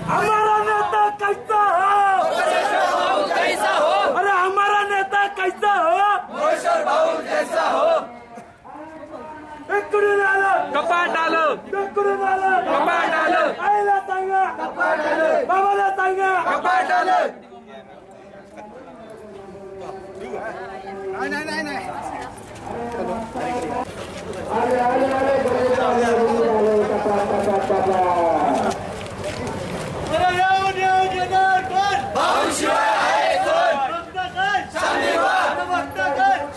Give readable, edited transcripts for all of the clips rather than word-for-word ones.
हमारा नेता कैसा हो? कैसा हो? अरे हमारा नेता कैसा हो? भोसर भाऊ जैसा हो. इकडून आलं कपाट आलं, इकडून आलं कपाट आलं, आईला सांगा कपाट आलं, बाबाला सांगा कपाट आलं. भाऊशिवाय आहे कोण? शामिवार,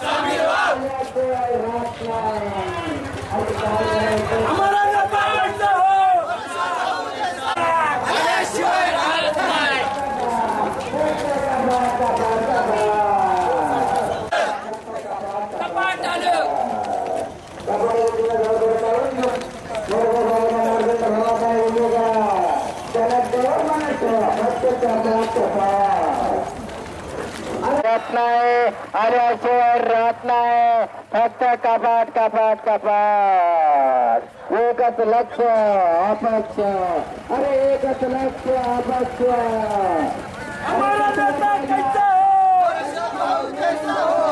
शामिवार. हमारा नेता कैसा हो? आल्याशिवाय राहत नाही. कपाट आलं. राहत नाही आल्याशिवाय राहत नाही. फक्त कपाट कपाट कपाट. एकच लक्ष अपक्ष. अरे एकच लक्ष अपक्ष. हमारा नेता कैसा हो? भाऊ जैसा हो.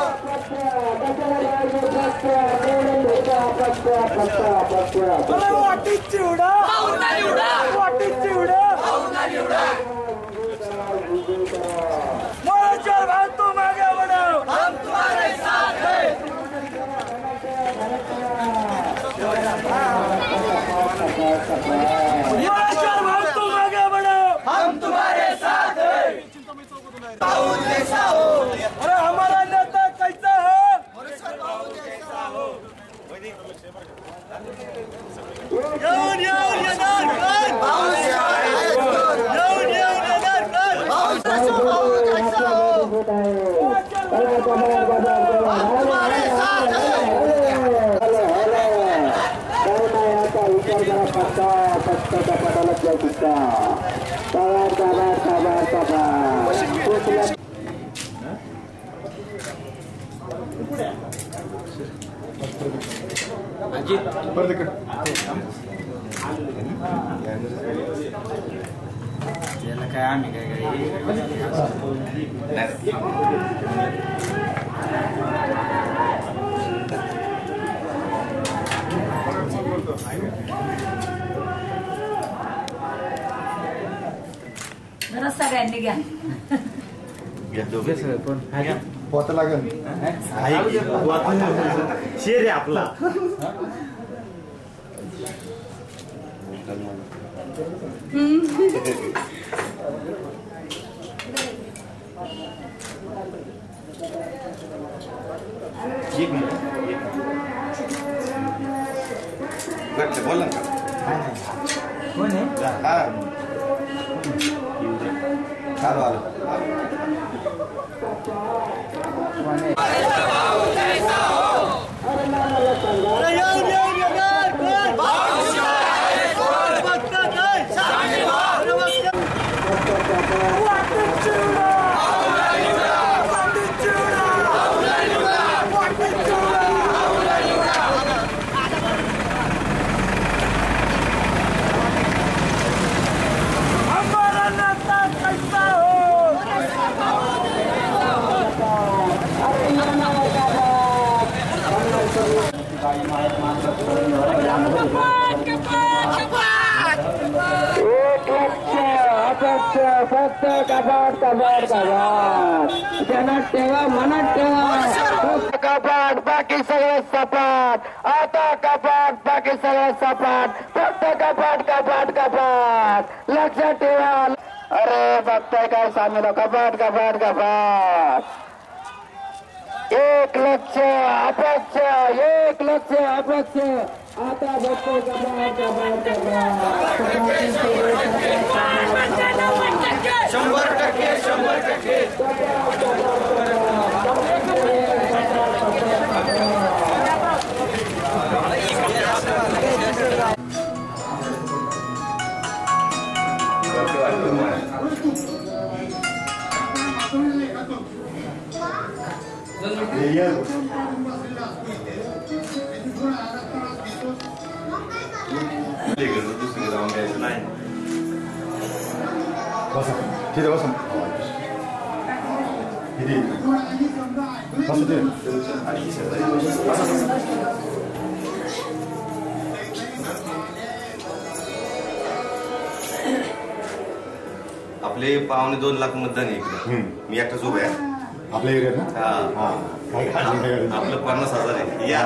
अरे वाटीची उडा भाऊंना निवडा, वाटीची उडा भाऊंना निवडा. मोरेश्वर भाऊ तू मागे बढ़ो. हम तुम्हारे साथ हैं. मोरेश्वर भाऊ तू मागे बढ़ो. हम तुम्हारे साथ हैं. भाऊ जैसा हो. अरे हमारा नेता कैसा हो? काय आम्ही जरा सगळ्यांनी घ्या. पोता लागेल शेर आहे आपला. बोला कोण आहे? हमारा नेता कैसा हो? एक लक्ष अपक्ष. फक्त कपाट कपाट कपाट. ध्यानात ठेवा, मनात ठेवा. फक्त कपाट, बाकी सगळं सपाट. आता कपाट, बाकी सगळं सपाट. फक्त कपाट कपाट कपाट. लक्षात ठेवा. अरे बघताय काय सांगितलं? कपाट कपाट कपाट. एक लक्ष अपक्ष, एक लक्ष अपक्ष. आता बघतोय कपाट कपाट कपाट. 100% दुसरी जाऊन द्यायचं नाही. बसा तिथे बसा किती बसा ते आपले 1.25 लाख मतदान आहे इकडे. मी एकटाच उभा आहे आपल्या एरियात ना. हा हा काय काळजी नाही करायची. आपलं 50,000 आहे या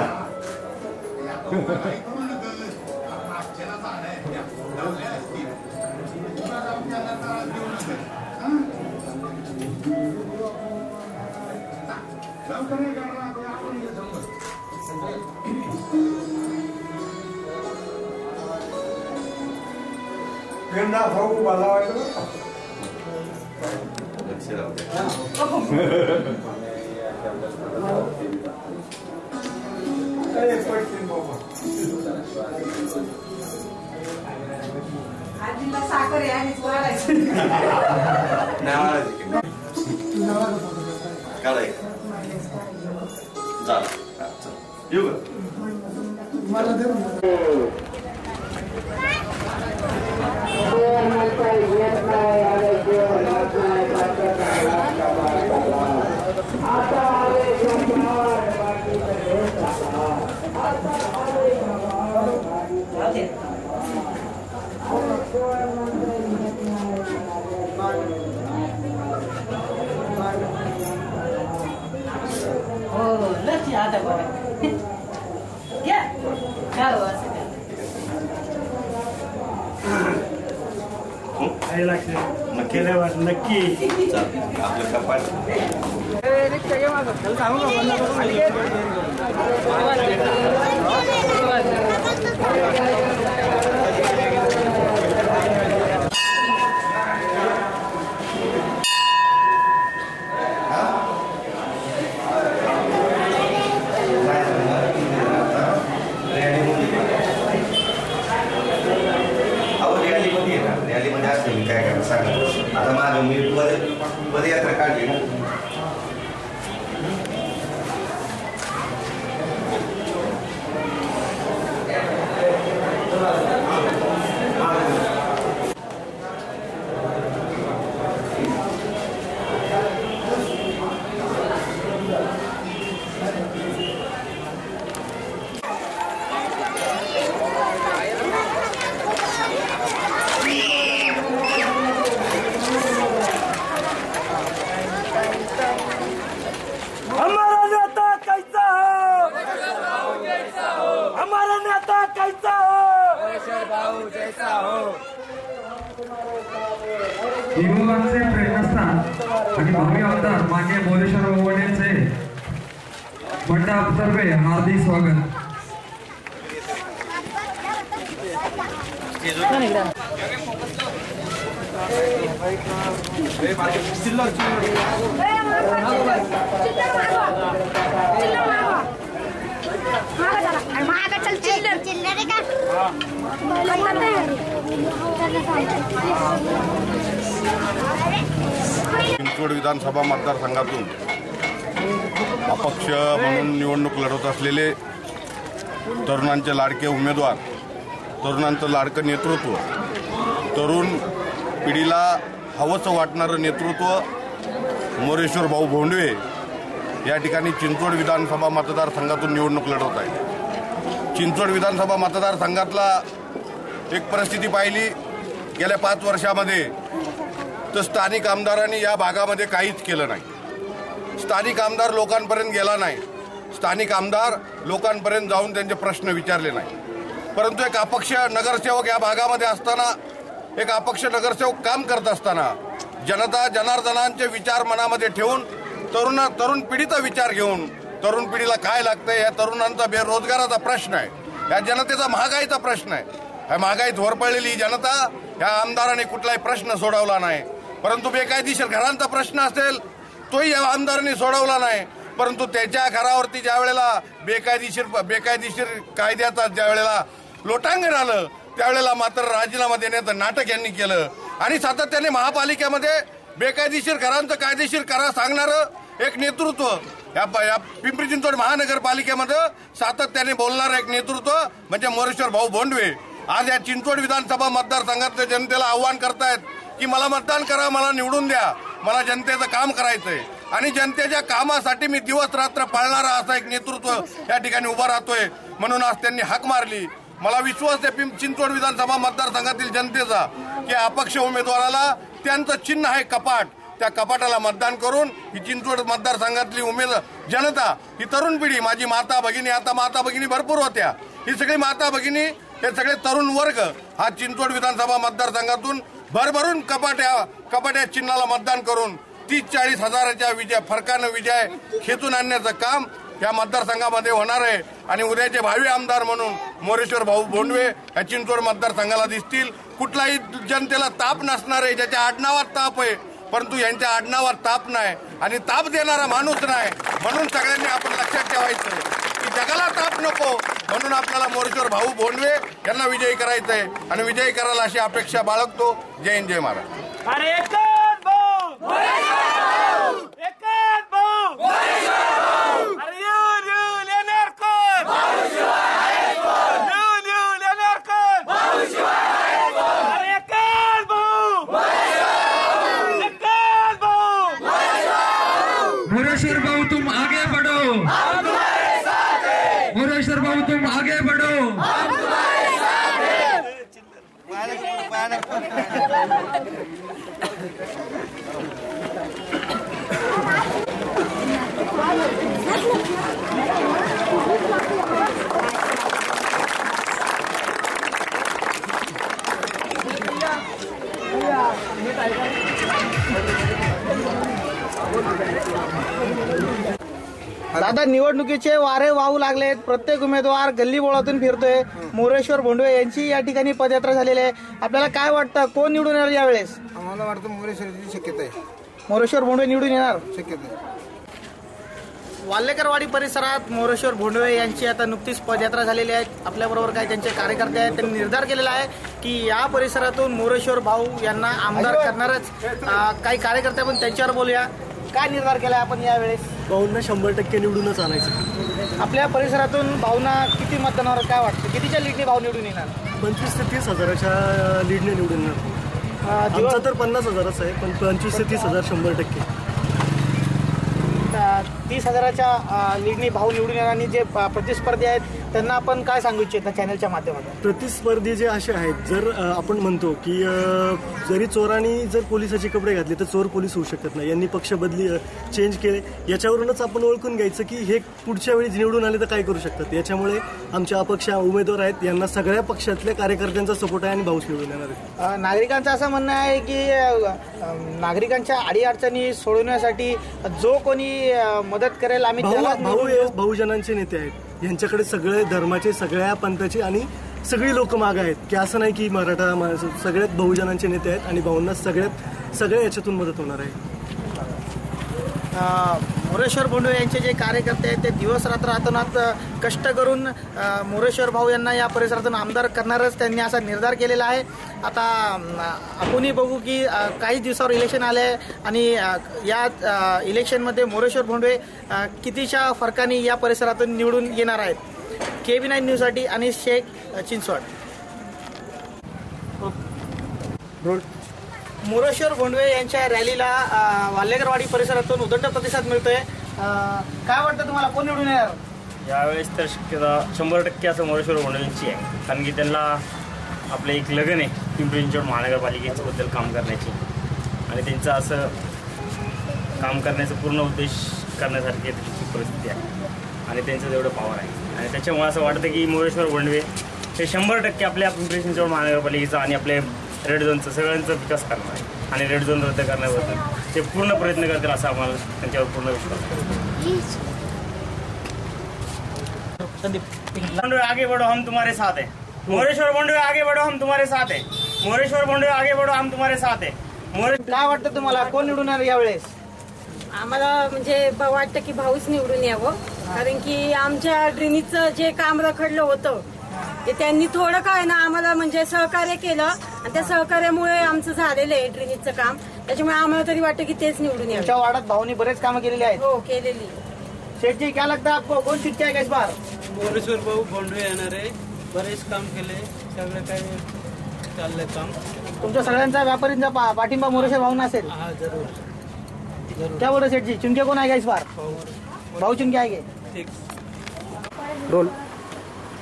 लक्ष राहू द्या. आजीला साखर आहे आणि वाढायचं नाही वाढायचं काढायचं झालं. हा, चल. येऊ का हो लक्ष आता बघा या काय हो असं नक्की चालेल. आपलं कपाट रॅलीमध्ये आहे ना, रॅलीमध्ये असते मी काय करायचं सांगा. आता माझं मी पदयात्रा काढली ना. हमारा नेता कैसा हो, हमारा नेता कैसा हो. युवकांचे प्रेरणास्थान आणि भावी आमदार माननीय मोरेश्वर वडेंचे मंडळातर्फे हार्दिक स्वागत. चिंचवड विधानसभा मतदारसंघातून अपक्ष म्हणून निवडणूक लढवत असलेले तरुणांचे लाडके उमेदवार, तरुणांचं लाडकं नेतृत्व, तरुण पिढीला हवंसं वाटणारं नेतृत्व मोरेश्वर भाऊ भोंडवे या ठिकाणी चिंचवड विधानसभा मतदारसंघातून निवडणूक लढवत आहे. चिंचवड विधानसभा मतदारसंघातला एक परिस्थिती पाहिली गेल्या 5 वर्षामध्ये, तर स्थानिक आमदारांनी या भागामध्ये काहीच केलं नाही. स्थानिक आमदार लोकांपर्यंत गेला नाही. स्थानिक आमदार लोकांपर्यंत जाऊन त्यांचे प्रश्न विचारले नाही. परंतु एक अपक्ष नगरसेवक या भागामध्ये असताना, एक अपक्ष नगरसेवक काम करत असताना, जनता जनार्दनांचे विचार मनामध्ये ठेवून तरुण पिढीचा विचार घेऊन, तरुण पिढीला काय लागतंय, या तरुणांचा बेरोजगाराचा प्रश्न आहे, या जनतेचा महागाईचा प्रश्न आहे. या महागाईत वरपडलेली जनता, या आमदाराने कुठलाही प्रश्न सोडवला नाही. परंतु बेकायदेशीर घरांचा प्रश्न असेल तोही या आमदारांनी सोडवला नाही. परंतु त्याच्या घरावरती ज्या वेळेला बेकायदेशीर कायद्याचा ज्या वेळेला लोटांगण आलं, त्यावेळेला मात्र राजीनामा देण्याचं नाटक यांनी केलं. आणि सातत्याने महापालिकेमध्ये बेकायदेशीर घरांचं कायदेशीर करा सांगणारं एक नेतृत्व, या पिंपरी चिंचवड महानगरपालिकेमध्ये सातत्याने बोलणारं एक नेतृत्व म्हणजे मोरेश्वर भाऊ भोंडवे आज या चिंचवड विधानसभा मतदारसंघातल्या जनतेला आव्हान करतायत की मला मतदान करा, मला निवडून द्या, मला जनतेचं काम करायचंय आणि जनतेच्या कामासाठी मी दिवस रात्र पाळणारा असा एक नेतृत्व या ठिकाणी उभा राहतोय. म्हणून आज त्यांनी हाक मारली. मला विश्वास आहे चिंचवड विधानसभा मतदारसंघातील जनतेचा की अपक्ष उमेदवाराला त्यांचं चिन्ह आहे कपाट, त्या कपाटाला मतदान करून ही चिंचवड मतदारसंघातली जनता, ही तरुण पिढी, माझी माता भगिनी, आता माता भगिनी भरपूर होत्या, ही सगळी माता भगिनी, हे सगळे तरुण वर्ग हा चिंचवड विधानसभा मतदारसंघातून भरभरून कपाट्या चिन्हाला मतदान करून 30-40 हजाराच्या फरकानं विजय खेचून आणण्याचं काम या मतदारसंघामध्ये होणार आहे. आणि उद्याचे भावी आमदार म्हणून मोरेश्वर भाऊ भोंडवे या चिंचवड मतदारसंघाला दिसतील. कुठलाही जनतेला ताप नसणार आहे, ज्याच्या आडनावात ताप आहे, परंतु यांच्या आडनावात ताप नाही आणि ताप देणारा माणूस नाही. म्हणून सगळ्यांनी आपण लक्षात ठेवायचं की जगाला ताप नको, म्हणून आपल्याला मोरेश्वर भाऊ भोंडवे यांना विजयी करायचंय आणि विजयी करायला अशी अपेक्षा बाळगतो. जय हिंद, जय महाराज. अरे एकच भाऊ, एकच भाऊ, अरे येऊन येणार कोण, येऊन येणार कोण, अरे एकच भाऊ, एकच भाऊ. मोरेश्वर भाऊ तुम आगे बढ़ो, मोरेश्वर भाऊ तुम आगे बढ़ो. दादा, निवडणुकीचे वारे वाहू लागलेत. प्रत्येक उमेदवार गल्लीबोळातून फिरतोय. मोरेश्वर भोंडवे यांची या ठिकाणी पदयात्रा झालेली आहे. आपल्याला काय वाटतं, कोण निवडून येणार यावेळेस? आम्हाला वाटतं मोरेश्वरची शक्यता आहे. मोरेश्वर भोंडवे निवडून येणार शक्यता आहे. वाल्लेकरवाडी परिसरात मोरेश्वर भोंडवे यांची आता नुकतीच पदयात्रा झालेली आहे. आपल्याबरोबर काही त्यांचे कार्यकर्ते आहेत. त्यांनी निर्धार केलेला आहे की या परिसरातून मोरेश्वर भाऊ यांना आमदार करणारच. काही कार्यकर्ते आपण त्यांच्यावर बोलूया. काय निर्धार केलाय आपण यावेळेस? भाऊंना 100% निवडूनच आणायचं. आपल्या परिसरातून भाऊंना किती मतदानावर काय वाटतं, कितीच्या लीडने भाऊ निवडून येणार? 25 ते 30 हजाराच्या लीडने निवडून येणार. आमचा तर 50 हजाराचा आहे, पण 25 ते 30 हजार 100%. 30 हजाराच्या लीडने भाऊ निवडून येणार. आणि जे प्रतिस्पर्धी आहेत त्यांना आपण काय सांगू इच्छिता चॅनलच्या माध्यमातून? प्रतिस्पर्धी जे असे आहेत, जर आपण म्हणतो की जरी चोरांनी जर पोलिसाचे कपडे घातले तर चोर पोलीस होऊ शकत नाही, यांनी पक्ष बदली चेंज केले, याच्यावरूनच आपण ओळखून घ्यायचं की हे पुढच्या वेळी निवडून आले तर काय करू शकतात. याच्यामुळे आमच्या अपक्ष उमेदवार आहेत, यांना सगळ्या पक्षातल्या कार्यकर्त्यांचा सपोर्ट आहे आणि भाऊच निवडून येणार आहे. नागरिकांचं असं म्हणणं आहे की नागरिकांच्या अडीअडचणी सोडवण्यासाठी जो कोणी मदत करेल आम्ही बहुजनांचे नेते आहेत. यांच्याकडे सगळे धर्माचे, सगळ्या पंथाचे आणि सगळी लोक मागे आहेत, की असं नाही की मराठा सगळ्यात बहुजनांचे नेते आहेत आणि भाऊंना सगळ्या याच्यातून मदत होणार आहे. मोरेश्वर भोंडवे यांचे जे कार्यकर्ते आहेत ते दिवस रात्र अतोनात कष्ट करून मोरेश्वर भाऊ यांना या परिसरातून आमदार करणारच त्यांनी असा निर्धार केलेला आहे. आता आपणही बघू की काही दिवसावर इलेक्शन आले आहे आणि या इलेक्शनमध्ये मोरेश्वर भोंडवे कितीच्या फरकाने या परिसरातून निवडून येणार आहेत. KB9 न्यूजसाठी अनिश शेख, चिंचवड. मोरेश्वर भोंडवे यांच्या रॅलीला वाल्लेकरवाडी परिसरातून उदंड प्रतिसाद मिळतोय. काय वाटतं तुम्हाला, कोण निवडून येणार यावेळेस? तर शक्यता 100% असं मोरेश्वर भोंडवेंची आहे, कारण की त्यांना आपलं एक लगन आहे पिंपरी चिंचवड महानगरपालिकेबद्दल काम करण्याची आणि त्यांचं असं काम करण्याचा पूर्ण उद्देश करण्यासारखी त्यांची परिस्थिती आहे आणि त्यांचं तेवढं पॉवर आहे. आणि त्याच्यामुळे असं वाटतं की मोरेश्वर भोंडवे हे 100% आपल्या पिंपरी चिंचवड महानगरपालिकेचा आणि आपले रेड झोनचं सगळ्यांचा विकास करणार आहे आणि रेड झोन रद्द करण्याबद्दल ते पूर्ण प्रयत्न करतील असा आम्हाला त्यांच्यावर पूर्ण विश्वास आहे. भोंडवे आगे बढ़ो, हम तुम्हारे साथ हैं. मोरेश्वर भोंडवे आगे बढ़ो, हम तुम्हारे साथ हैं. मोरेश्वर भोंडवे आगे बढ़ो, हम तुम्हारे साथ हैं. काय वाटतं तुम्हाला, कोण निवडून येणार यावेळेस? आम्हाला म्हणजे वाटतं की भाऊच निवडून यावं, कारण की आमच्या ड्रेनेजचं जे काम रखडलं होतं ते त्यांनी थोडं काय ना आम्हाला म्हणजे सहकार्य केलं आणि त्या सहकार्यामुळे आमचं झालेलं आहे ड्रेनेजचं काम. त्याच्यामुळे आम्हाला तरी वाटतं की तेच निवडून यावं. तुमच्या वार्डात भाऊनी बरेच कामं केलेली आहेत. हो, केलेली. शेठ जी, क्या लगता है आपको, कौन जीत जाएगा इस बार? मोरेश्वर भाऊ भोंडवे येणार आहे. बरेच काम केले, सगळं काही चाललंय काम. तुमच्या सगळ्यांचा व्यापारींचा पाठिंबा मोरेश्वर भाऊंना असेल? हाँ जरूर. क्या बोल रहे सेठ जी, चुनके कौन आएगा इस बार? भाऊ चुनके आएंगे. रोल.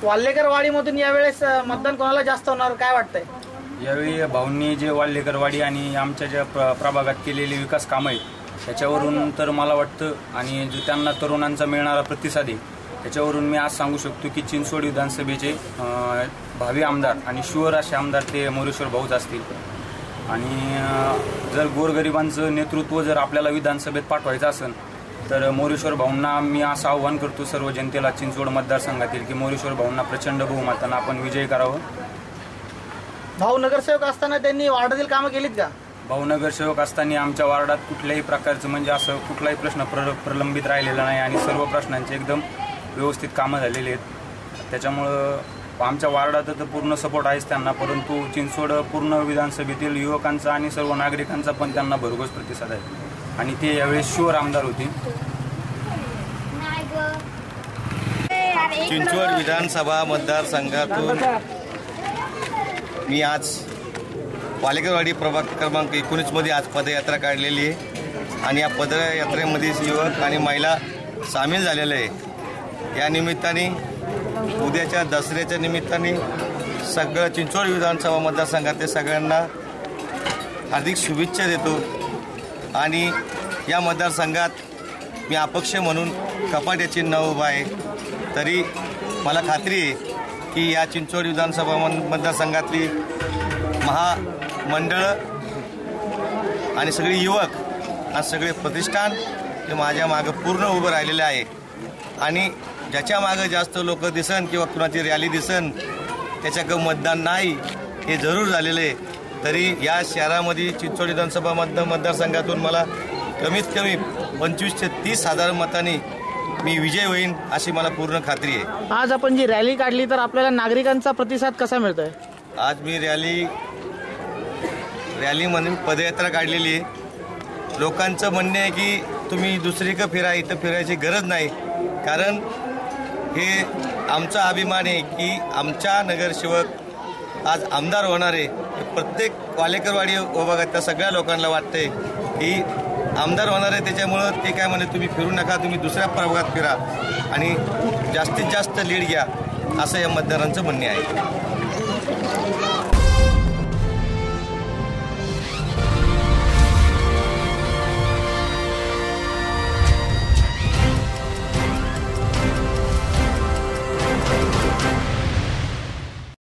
वाल्हेकर वाडीमधून यावेळेस मतदान कोणाला जास्त होणार काय वाटतंय? यावेळी भाऊंनी जे वाल्हेकर वाडी आणि आमच्या ज्या प्रभागात केलेले विकास कामं आहेत त्याच्यावरून तर मला वाटतं आणि जो त्यांना तरुणांचा मिळणारा प्रतिसाद आहे त्याच्यावरून मी आज सांगू शकतो की चिंचवड विधानसभेचे भावी आमदार आणि शुअर असे आमदार ते मोरेश्वर भाऊच असतील. आणि जर गोरगरिबांचं नेतृत्व जर आपल्याला विधानसभेत पाठवायचं असेल तर मोरेश्वर भाऊंना मी असं आव्हान करतो सर्व जनतेला चिंचवड मतदारसंघातील की मोरेश्वर भाऊंना प्रचंड बहुमतानं आपण विजयी करावं. भाऊ नगरसेवक असताना त्यांनी वार्डातील कामं केलीत का? भाऊ नगरसेवक असताना आमच्या वार्डात कुठल्याही प्रकारचं म्हणजे असं कुठलाही प्रश्न प्रलंबित राहिलेला नाही आणि सर्व प्रश्नांचे एकदम व्यवस्थित कामं झालेली आहेत. त्याच्यामुळं आमच्या वार्डात तर पूर्ण सपोर्ट आहेच त्यांना, परंतु चिंचवड पूर्ण विधानसभेतील युवकांचा आणि सर्व नागरिकांचा पण त्यांना भरघोस प्रतिसाद आहे आणि ते यावेळेस शुअर आमदार होते. चिंचवड विधानसभा मतदारसंघातून मी आज वाल्हेकरवाडी प्रभाग क्रमांक 19मध्ये आज पदयात्रा काढलेली आहे आणि या पदयात्रेमध्ये युवक आणि महिला सामील झालेले आहे. या निमित्ताने उद्याच्या दसऱ्याच्या निमित्ताने सगळं चिंचवड विधानसभा मतदारसंघातल्या सगळ्यांना हार्दिक शुभेच्छा देतो. आणि या मतदारसंघात मी अपक्ष म्हणून कपाट या चिन्ह उभा आहे. तरी मला खात्री आहे की या चिंचवड विधानसभा मतदारसंघातली महामंडळं आणि सगळे युवक आणि सगळे प्रतिष्ठान हे माझ्या मागं पूर्ण उभं राहिलेले आहे. आणि ज्याच्या मागं जास्त लोक दिसन किंवा कुणाची रॅली दिसन त्याच्याकडं मतदान नाही हे जरूर झालेलं आहे. तरी या शहरामध्ये चिंचवड विधानसभा मतदारसंघातून मला कमीत कमी 25,000 ते 30,000 मतांनी मी विजय होईन अशी मला पूर्ण खात्री आहे. आज आपण जी रॅली काढली तर आपल्याला नागरिकांचा प्रतिसाद कसा मिळतोय? आज मी रॅली म्हणून पदयात्रा काढलेली आहे. लोकांचं म्हणणं आहे की तुम्ही दुसरीकडे फिरा, इथं फिरायची गरज नाही, कारण हे आमचा अभिमान आहे की आमच्या नगरसेवक आज आमदार होणार आहे. प्रत्येक वाल्हेकरवाडी विभागातल्या सगळ्या लोकांना वाटतंय की आमदार होणार आहे. त्याच्यामुळं ते काय म्हणे तुम्ही फिरू नका, तुम्ही दुसऱ्या प्रभागात फिरा आणि जास्तीत जास्त लीड घ्या असं या मतदारांचं म्हणणे आहे.